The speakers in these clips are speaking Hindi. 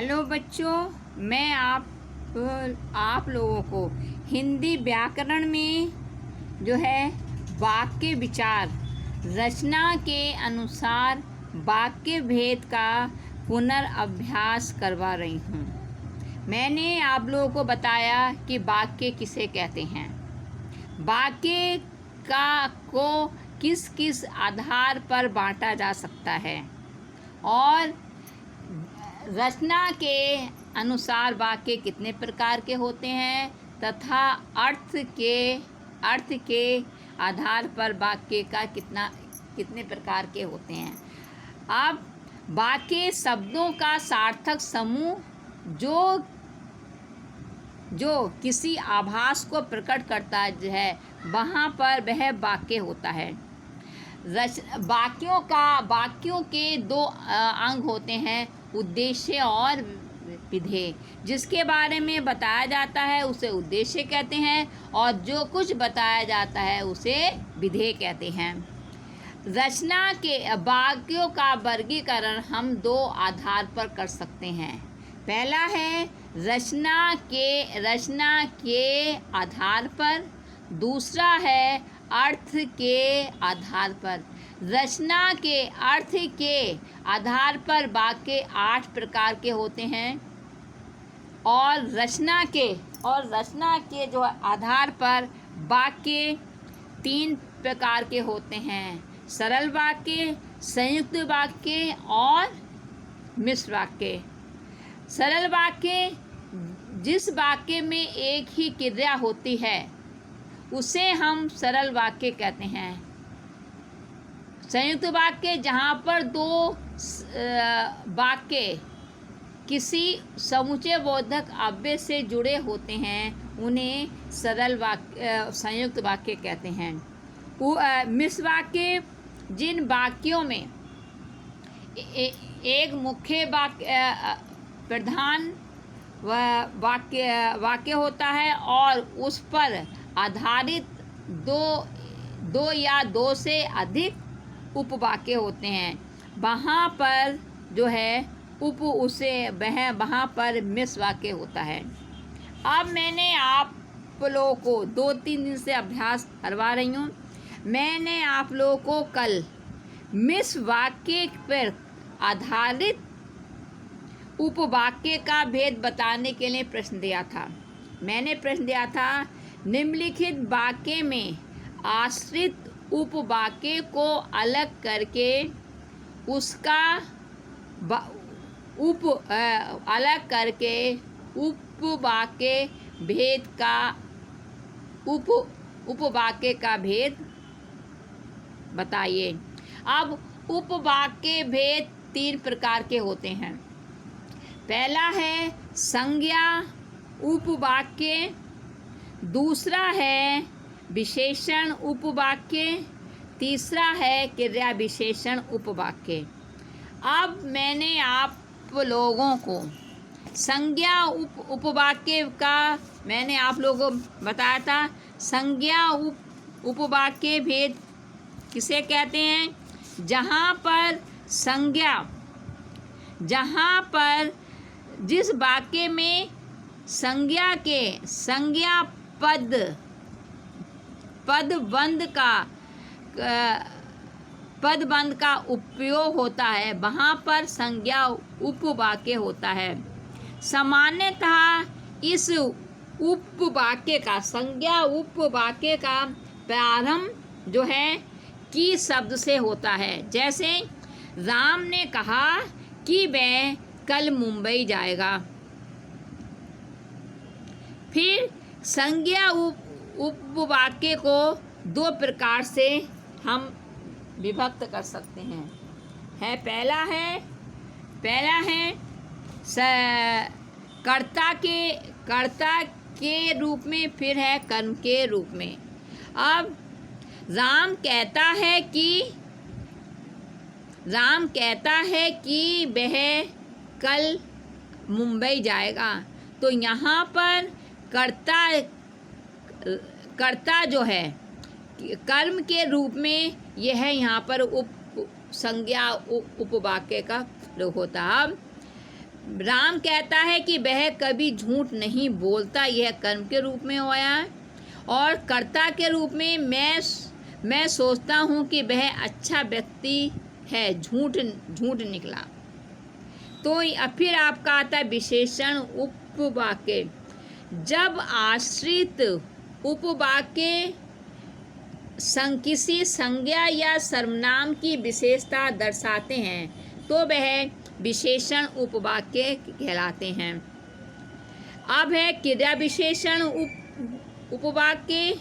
हेलो बच्चों, मैं आप लोगों को हिंदी व्याकरण में जो है वाक्य विचार रचना के अनुसार वाक्य भेद का पुनर्अभ्यास करवा रही हूँ। मैंने आप लोगों को बताया कि वाक्य किसे कहते हैं, वाक्य को किस किस आधार पर बांटा जा सकता है और रचना के अनुसार वाक्य कितने प्रकार के होते हैं तथा अर्थ के आधार पर वाक्य का कितने प्रकार के होते हैं। अब वाक्य शब्दों का सार्थक समूह जो किसी आभास को प्रकट करता है वहाँ पर वह वाक्य होता है। वाक्यों के दो अंग होते हैं, उद्देश्य और विधेय। जिसके बारे में बताया जाता है उसे उद्देश्य कहते हैं और जो कुछ बताया जाता है उसे विधेय कहते हैं। रचना के वाक्यों का वर्गीकरण हम दो आधार पर कर सकते हैं। पहला है रचना के आधार पर, दूसरा है अर्थ के आधार पर। रचना के अर्थ के आधार पर वाक्य 8 प्रकार के होते हैं और रचना के जो आधार पर वाक्य 3 प्रकार के होते हैं, सरल वाक्य, संयुक्त वाक्य और मिश्र वाक्य। सरल वाक्य जिस वाक्य में एक ही क्रिया होती है उसे हम सरल वाक्य कहते हैं। संयुक्त वाक्य जहाँ पर दो वाक्य किसी समुच्चय बोधक अव्यय से जुड़े होते हैं उन्हें संयुक्त वाक्य कहते हैं। मिश्र वाक्य जिन वाक्यों में एक मुख्य प्रधान वाक्य होता है और उस पर आधारित दो या दो से अधिक उपवाक्य होते हैं, वहाँ पर जो है वहाँ पर मिश्र वाक्य होता है। अब मैंने आप लोगों को 2-3 दिन से अभ्यास करवा रही हूँ। मैंने आप लोगों को कल मिश्र वाक्य पर आधारित उपवाक्य का भेद बताने के लिए प्रश्न दिया था। मैंने प्रश्न दिया था, निम्नलिखित वाक्य में आश्रित उपवाक्य को अलग करके उपवाक्य भेद का उपवाक्य का भेद बताइए। अब उपवाक्य भेद 3 प्रकार के होते हैं। पहला है संज्ञा उपवाक्य, दूसरा है विशेषण उपवाक्य, तीसरा है क्रिया विशेषण उपवाक्य। अब मैंने आप लोगों को संज्ञा उपवाक्य का मैंने आप लोगों को बताया था। संज्ञा उपवाक्य भेद किसे कहते हैं? जहाँ पर जिस वाक्य में संज्ञा पदबंध का उपयोग होता है वहाँ पर संज्ञा उपवाक्य होता है। सामान्यतः इस संज्ञा उपवाक्य का प्रारंभ जो है कि शब्द से होता है। जैसे राम ने कहा कि वह कल मुंबई जाएगा। फिर संज्ञा उपवाक्य को 2 प्रकार से हम विभक्त कर सकते हैं। पहला है कर्ता के रूप में, फिर है कर्म के रूप में। अब राम कहता है कि वह कल मुंबई जाएगा, तो यहाँ पर कर्ता जो है कर्म के रूप में यह यहाँ पर संज्ञा उपवाक्य का प्रयोग होता है। अब राम कहता है कि वह कभी झूठ नहीं बोलता, यह कर्म के रूप में होया है। और कर्ता के रूप में मैं सोचता हूँ कि वह अच्छा व्यक्ति है, झूठ निकला। तो फिर आपका आता है विशेषण उपवाक्य। जब आश्रित उपवाक्य किसी संज्ञा या सर्वनाम की विशेषता दर्शाते हैं तो वह विशेषण उपवाक्य कहलाते हैं। अब है क्रिया विशेषण उपवाक्य।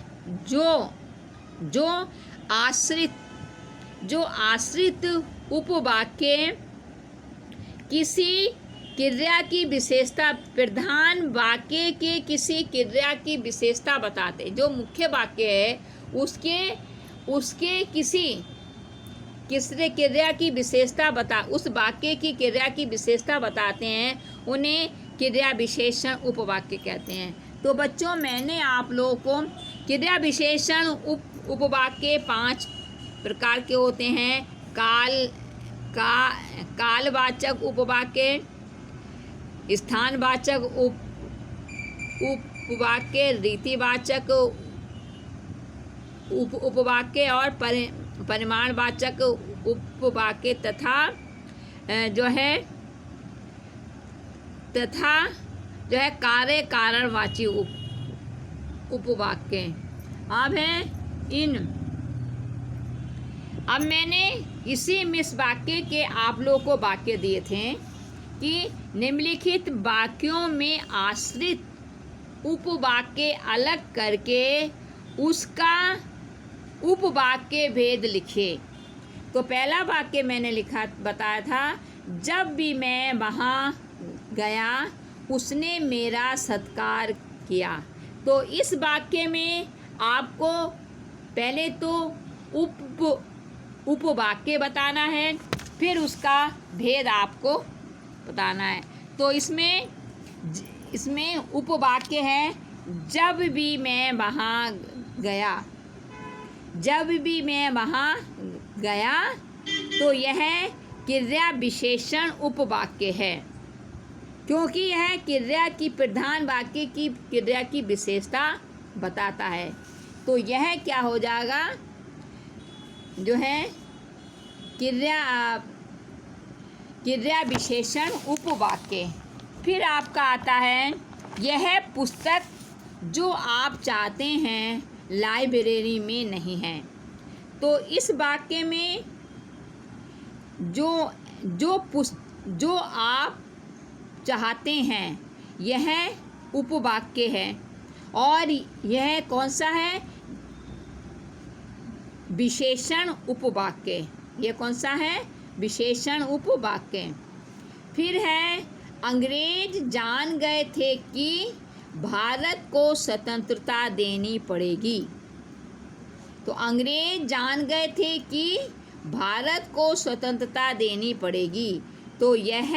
जो आश्रित उपवाक्य किसी क्रिया की विशेषता, प्रधान वाक्य के किसी क्रिया की विशेषता बताते, जो मुख्य वाक्य है उसके किसी क्रिया की विशेषता उस वाक्य की क्रिया की विशेषता बताते हैं, उन्हें क्रिया विशेषण उपवाक्य कहते हैं। तो बच्चों, मैंने आप लोगों को क्रिया विशेषण उपवाक्य 5 प्रकार के होते हैं। कालवाचक उपवाक्य, स्थानवाचक उपवाक्य, रीतिवाचक उपवाक्य और परिमाणवाचक उपवाक्य तथा जो है कार्य कारणवाची उपवाक्य। अब मैंने इसी मिस वाक्य के आप लोगों को वाक्य दिए थे कि निम्नलिखित वाक्यों में आश्रित उपवाक्य अलग करके उसका उपवाक्य भेद लिखे। तो पहला वाक्य मैंने बताया था, जब भी मैं वहाँ गया उसने मेरा सत्कार किया। तो इस वाक्य में आपको पहले तो उपवाक्य बताना है, फिर उसका भेद आपको बताना है। तो इसमें उपवाक्य है, जब भी मैं वहाँ गया। जब भी मैं वहाँ गया, तो यह क्रिया विशेषण उपवाक्य है, क्योंकि यह क्रिया की प्रधान वाक्य की क्रिया की विशेषता बताता है। तो यह क्या हो जाएगा, जो है क्रिया विशेषण उपवाक्य। फिर आपका आता है, यह पुस्तक जो आप चाहते हैं लाइब्रेरी में नहीं है। तो इस वाक्य में जो आप चाहते हैं यह उपवाक्य है, और यह कौन सा है, विशेषण उपवाक्य। यह कौन सा है, विशेषण उपवाक्य। फिर है, अंग्रेज जान गए थे कि भारत को स्वतंत्रता देनी पड़ेगी। तो अंग्रेज जान गए थे कि भारत को स्वतंत्रता देनी पड़ेगी। तो यह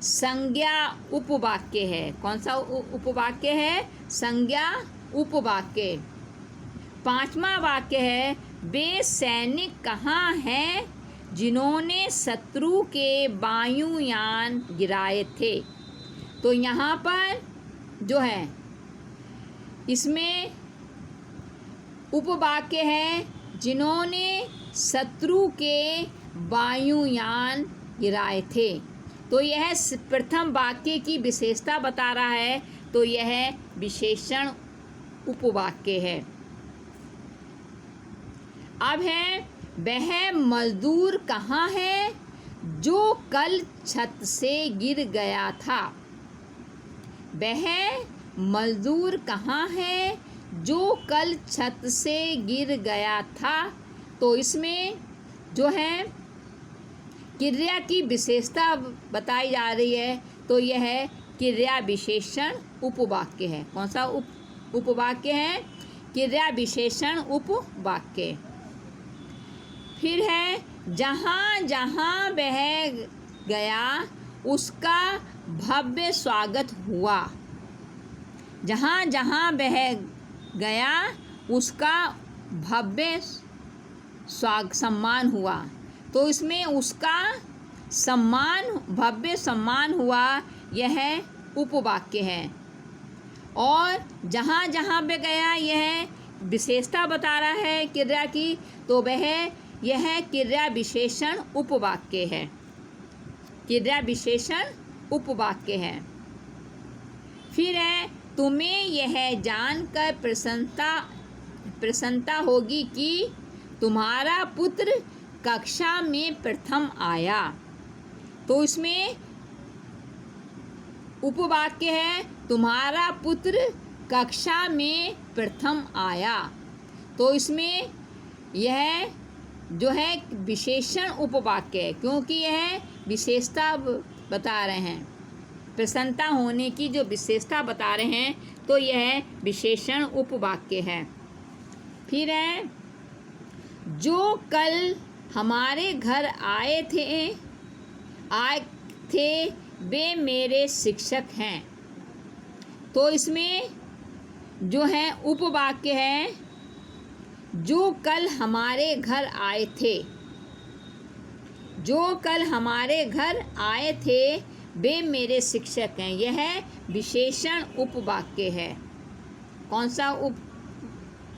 संज्ञा उपवाक्य है। कौन सा उपवाक्य है, संज्ञा उपवाक्य। 5वां वाक्य है, वे सैनिक कहाँ हैं जिन्होंने शत्रु के वायुयान गिराए थे। तो यहाँ पर जो है इसमें उपवाक्य है, जिन्होंने शत्रु के वायुयान गिराए थे। तो यह प्रथम वाक्य की विशेषता बता रहा है, तो यह विशेषण उपवाक्य है। अब है, वह मजदूर कहाँ है जो कल छत से गिर गया था। वह मजदूर कहाँ है जो कल छत से गिर गया था। तो इसमें जो है क्रिया की विशेषता बताई जा रही है, तो यह क्रिया विशेषण उपवाक्य है। कौन सा उपवाक्य है, क्रिया विशेषण उपवाक्य। फिर है, जहाँ जहाँ वह गया उसका भव्य स्वागत हुआ। जहाँ जहाँ वह गया उसका भव्य सम्मान हुआ। तो इसमें उसका भव्य सम्मान हुआ, यह उपवाक्य है। और जहाँ जहाँ पे गया यह विशेषता बता रहा है क्रिया की, तो यह क्रिया विशेषण उपवाक्य है। क्रिया विशेषण उपवाक्य है। फिर है, तुम्हें यह जानकर प्रसन्नता होगी कि तुम्हारा पुत्र कक्षा में प्रथम आया। तो इसमें उपवाक्य है, तुम्हारा पुत्र कक्षा में प्रथम आया। तो इसमें यह जो है विशेषण उपवाक्य है, क्योंकि यह विशेषता बता रहे हैं, प्रसन्नता होने की जो विशेषता बता रहे हैं, तो यह विशेषण उपवाक्य है। फिर है, जो कल हमारे घर आए थे वे मेरे शिक्षक हैं। तो इसमें जो है उपवाक्य है, जो कल हमारे घर आए थे। जो कल हमारे घर आए थे वे मेरे शिक्षक हैं, यह विशेषण उपवाक्य है। कौन सा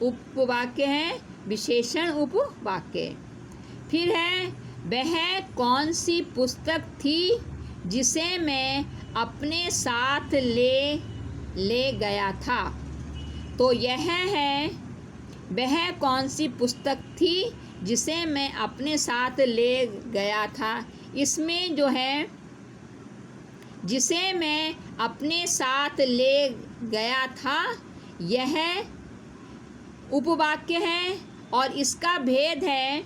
उपवाक्य है? विशेषण उपवाक्य। फिर है, वह कौन सी पुस्तक थी जिसे मैं अपने साथ ले गया था। तो यह है, वह कौन सी पुस्तक थी जिसे मैं अपने साथ ले गया था। इसमें जो है, जिसे मैं अपने साथ ले गया था, यह उपवाक्य है और इसका भेद है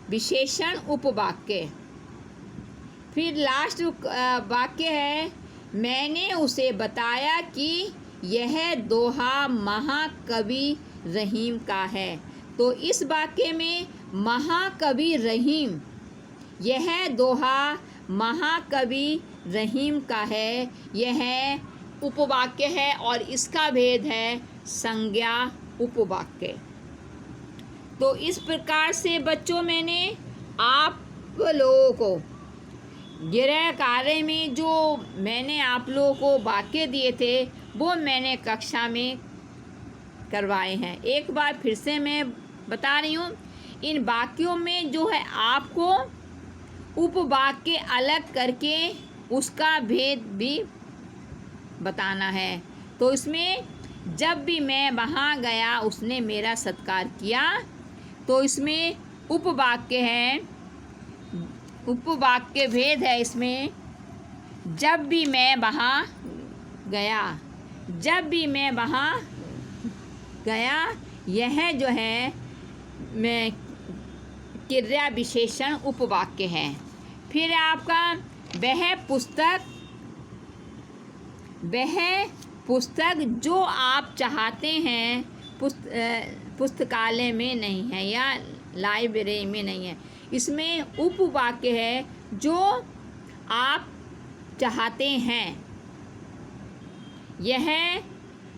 विशेषण उपवाक्य। फिर लास्ट वाक्य है, मैंने उसे बताया कि यह दोहा महाकवि रहीम का है। तो इस वाक्य में महाकवि रहीम, यह दोहा महाकवि रहीम का है, यह उपवाक्य है और इसका भेद है संज्ञा उपवाक्य। तो इस प्रकार से बच्चों मैंने आप लोगों को गृह कार्य में जो मैंने आप लोगों को वाक्य दिए थे वो मैंने कक्षा में करवाए हैं। एक बार फिर से मैं बता रही हूँ, इन वाक्यों में जो है आपको उपवाक्य अलग करके उसका भेद भी बताना है। तो इसमें जब भी मैं वहाँ गया उसने मेरा सत्कार किया, तो इसमें उपवाक्य है, उपवाक्य भेद है इसमें। जब भी मैं वहाँ गया, जब भी मैं वहाँ गया, यह जो है मैं क्रिया विशेषण उपवाक्य है। फिर आपका वह पुस्तक जो आप चाहते हैं पुस्तकालय में नहीं है या लाइब्रेरी में नहीं है। इसमें उपवाक्य है, जो आप चाहते हैं, यह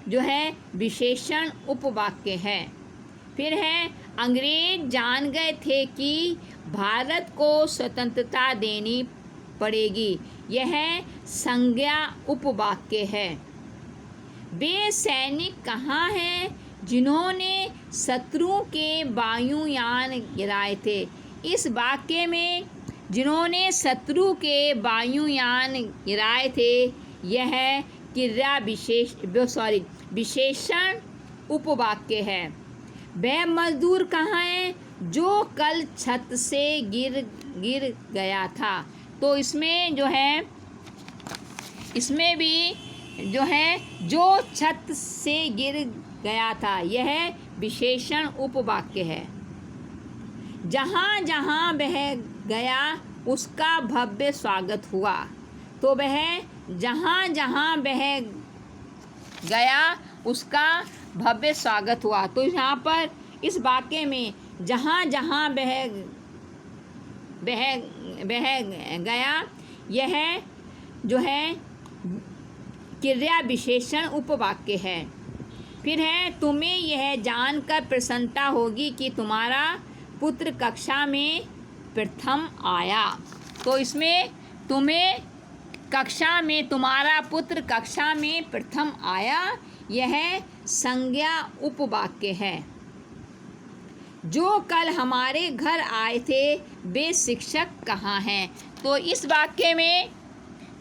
जो है विशेषण उपवाक्य है। फिर है, अंग्रेज जान गए थे कि भारत को स्वतंत्रता देनी पड़ेगी, यह संज्ञा उपवाक्य है। वे सैनिक कहाँ हैं जिन्होंने शत्रु के वायुयान गिराए थे। इस वाक्य में जिन्होंने शत्रु के वायुयान गिराए थे, यह क्रिया विशेषण उपवाक्य है। वह मजदूर कहाँ है जो कल छत से गिर गया था। तो इसमें जो है, इसमें भी जो है जो छत से गिर गया था, यह विशेषण उपवाक्य है। जहाँ जहाँ वह गया उसका भव्य स्वागत हुआ। तो वह जहाँ जहाँ वह गया उसका भव्य स्वागत हुआ। तो यहाँ पर इस वाक्य में जहाँ जहाँ वह गया, यह जो है क्रिया विशेषण उपवाक्य है। फिर है, तुम्हें यह जानकर प्रसन्नता होगी कि तुम्हारा पुत्र कक्षा में प्रथम आया। तो इसमें तुम्हारा पुत्र कक्षा में प्रथम आया, यह संज्ञा उपवाक्य है। जो कल हमारे घर आए थे वे शिक्षक कहाँ हैं? तो इस वाक्य में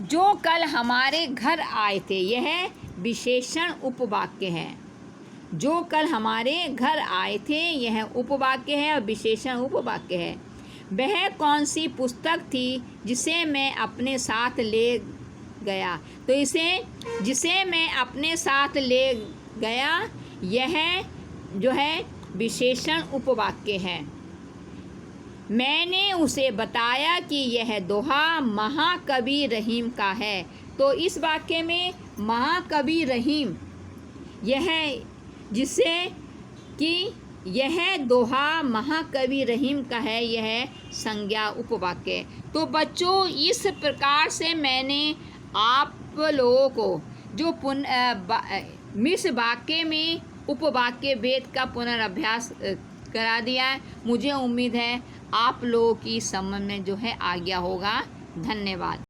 जो कल हमारे घर आए थे यह विशेषण उपवाक्य है। जो कल हमारे घर आए थे यह उपवाक्य है और विशेषण उपवाक्य है। वह कौन सी पुस्तक थी जिसे मैं अपने साथ ले गया? तो जिसे मैं अपने साथ ले गया, यह जो है विशेषण उपवाक्य है। मैंने उसे बताया कि यह दोहा महाकवि रहीम का है। तो इस वाक्य में महाकवि रहीम यह दोहा महाकवि रहीम का है, यह संज्ञा उपवाक्य। तो बच्चों, इस प्रकार से मैंने आप लोगों को जो मिश्र वाक्य में उपवाक्य भेद का पुनर्अभ्यास करा दिया है। मुझे उम्मीद है आप लोगों की समझ में जो है आ गया होगा। धन्यवाद।